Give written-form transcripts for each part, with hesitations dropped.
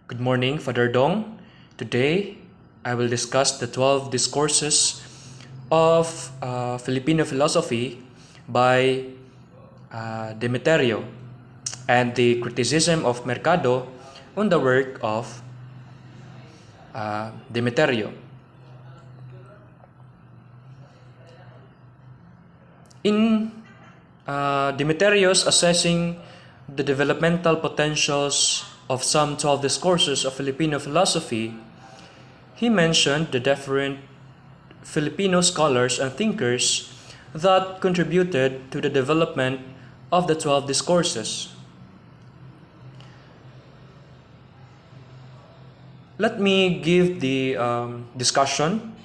Good morning, Father Dong. Today, I will discuss the 12 discourses of Filipino philosophy by Demeterio and the criticism of Mercado on the work of Demeterio. In Demeterio's assessing the developmental potentials of some 12 discourses of Filipino philosophy, he mentioned the different Filipino scholars and thinkers that contributed to the development of the 12 discourses. Let me give the discussion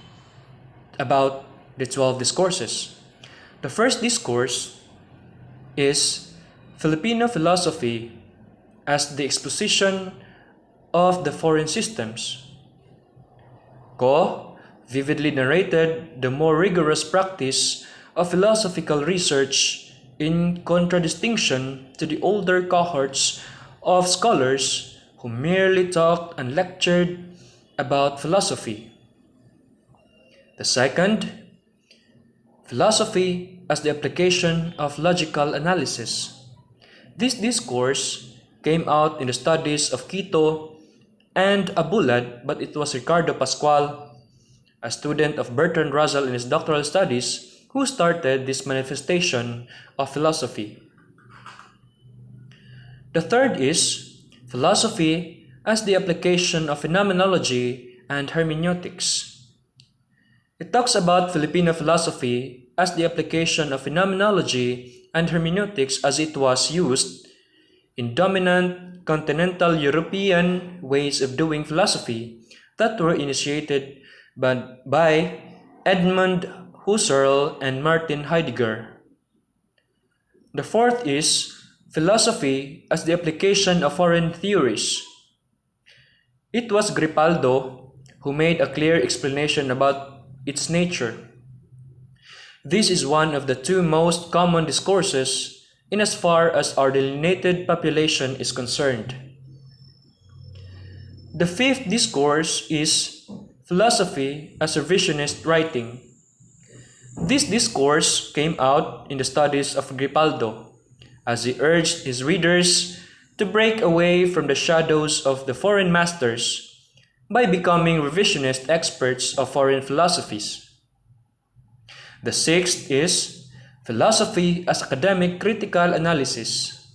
about the 12 discourses. The first discourse is Filipino philosophy as the exposition of the foreign systems. Ko vividly narrated the more rigorous practice of philosophical research in contradistinction to the older cohorts of scholars who merely talked and lectured about philosophy. The second, philosophy as the application of logical analysis. This discourse came out in the studies of Quito and Abulad, but it was Ricardo Pascual, a student of Bertrand Russell in his doctoral studies, who started this manifestation of philosophy. The third is philosophy as the application of phenomenology and hermeneutics. It talks about Filipino philosophy as the application of phenomenology and hermeneutics as it was used in dominant continental European ways of doing philosophy that were initiated by Edmund Husserl and Martin Heidegger. The fourth is philosophy as the application of foreign theories. It was Gripaldo who made a clear explanation about its nature. This is one of the two most common discourses in as far as our delineated population is concerned. The fifth discourse is philosophy as revisionist writing. This discourse came out in the studies of Gripaldo, as he urged his readers to break away from the shadows of the foreign masters by becoming revisionist experts of foreign philosophies. The sixth is philosophy as academic critical analysis.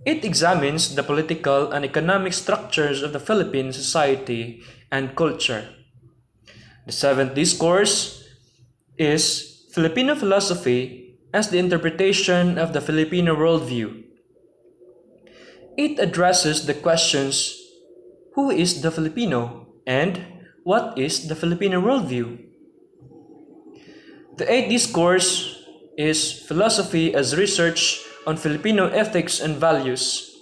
It examines the political and economic structures of the Philippine society and culture. The seventh discourse is Filipino philosophy as the interpretation of the Filipino worldview. It addresses the questions, who is the Filipino and what is the Filipino worldview? The eighth discourse is philosophy as research on Filipino ethics and values.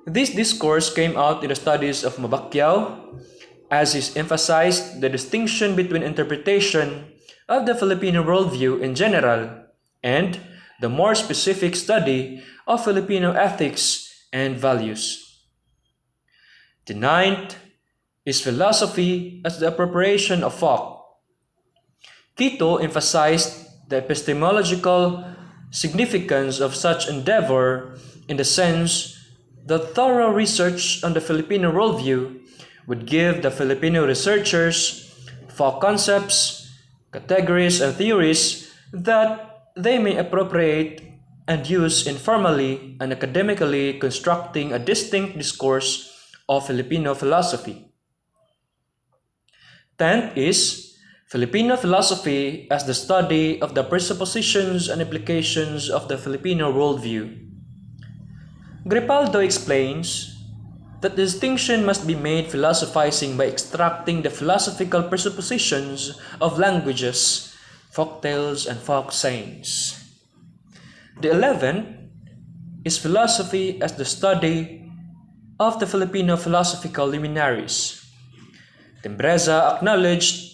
This discourse came out in the studies of Mabacquiao, as he emphasized the distinction between interpretation of the Filipino worldview in general and the more specific study of Filipino ethics and values. The ninth is philosophy as the appropriation of folk. Quito emphasized the epistemological significance of such endeavor in the sense that thorough research on the Filipino worldview would give the Filipino researchers folk concepts, categories, and theories that they may appropriate and use informally and academically, constructing a distinct discourse of Filipino philosophy. Tenth is Filipino philosophy as the study of the presuppositions and implications of the Filipino worldview. Gripaldo explains that the distinction must be made philosophizing by extracting the philosophical presuppositions of languages, folktales, and folk sayings. The 11th is philosophy as the study of the Filipino philosophical luminaries. Tembreza acknowledged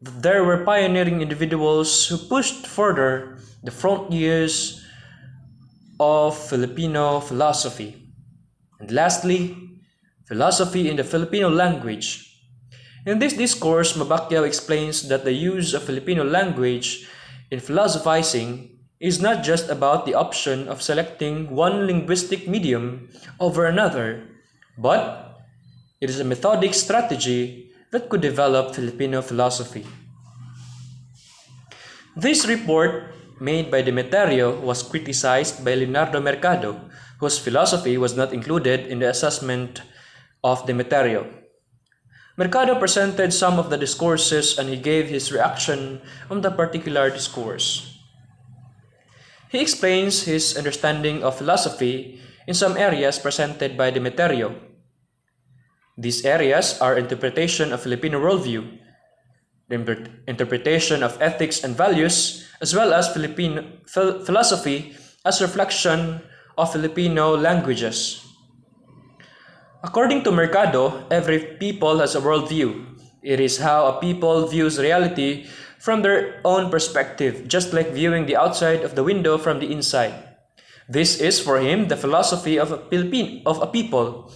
that there were pioneering individuals who pushed further the frontiers of Filipino philosophy. And lastly, Philosophy in the Filipino Language. In this discourse, Mabacquiao explains that the use of Filipino language in philosophizing is not just about the option of selecting one linguistic medium over another, but it is a methodic strategy that could develop Filipino philosophy. This report, made by Demeterio, was criticized by Leonardo Mercado, whose philosophy was not included in the assessment of Demeterio. Mercado presented some of the discourses and he gave his reaction on the particular discourse. He explains his understanding of philosophy in some areas presented by Demeterio. These areas are interpretation of Filipino worldview, the interpretation of ethics and values, as well as Filipino philosophy as reflection of Filipino languages. According to Mercado, every people has a worldview. It is how a people views reality from their own perspective, just like viewing the outside of the window from the inside. This is for him the philosophy of a people.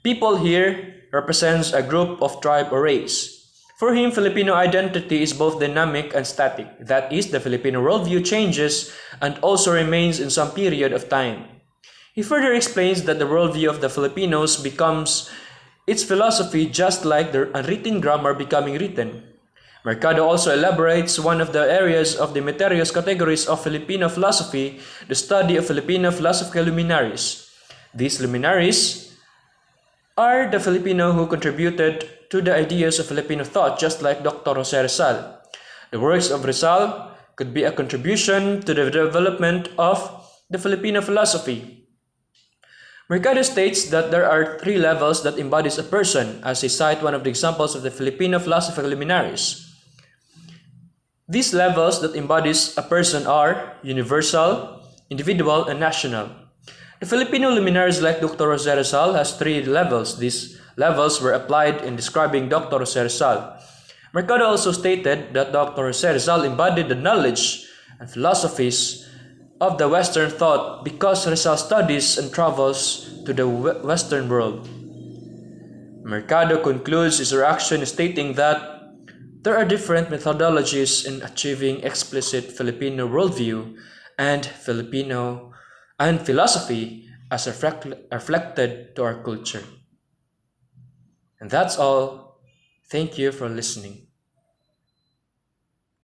People here represents a group of tribe or race. For him, Filipino identity is both dynamic and static. That is, the Filipino worldview changes and also remains in some period of time. He further explains that the worldview of the Filipinos becomes its philosophy just like the unwritten grammar becoming written. Mercado also elaborates one of the areas of Demeterio's categories of Filipino philosophy, the study of Filipino philosophical luminaries. These luminaries are the Filipino who contributed to the ideas of Filipino thought, just like Dr. Jose Rizal. The works of Rizal could be a contribution to the development of the Filipino philosophy. Mercado states that there are three levels that embodies a person, as he cites one of the examples of the Filipino philosophical luminaries. These levels that embodies a person are universal, individual, and national. The Filipino luminaries like Dr. Jose Rizal has three levels. These levels were applied in describing Dr. Jose Rizal. Mercado also stated that Dr. Jose Rizal embodied the knowledge and philosophies of the Western thought because Rizal studies and travels to the Western world. Mercado concludes his reaction stating that there are different methodologies in achieving explicit Filipino worldview and philosophy as reflected to our culture. And that's all. Thank you for listening.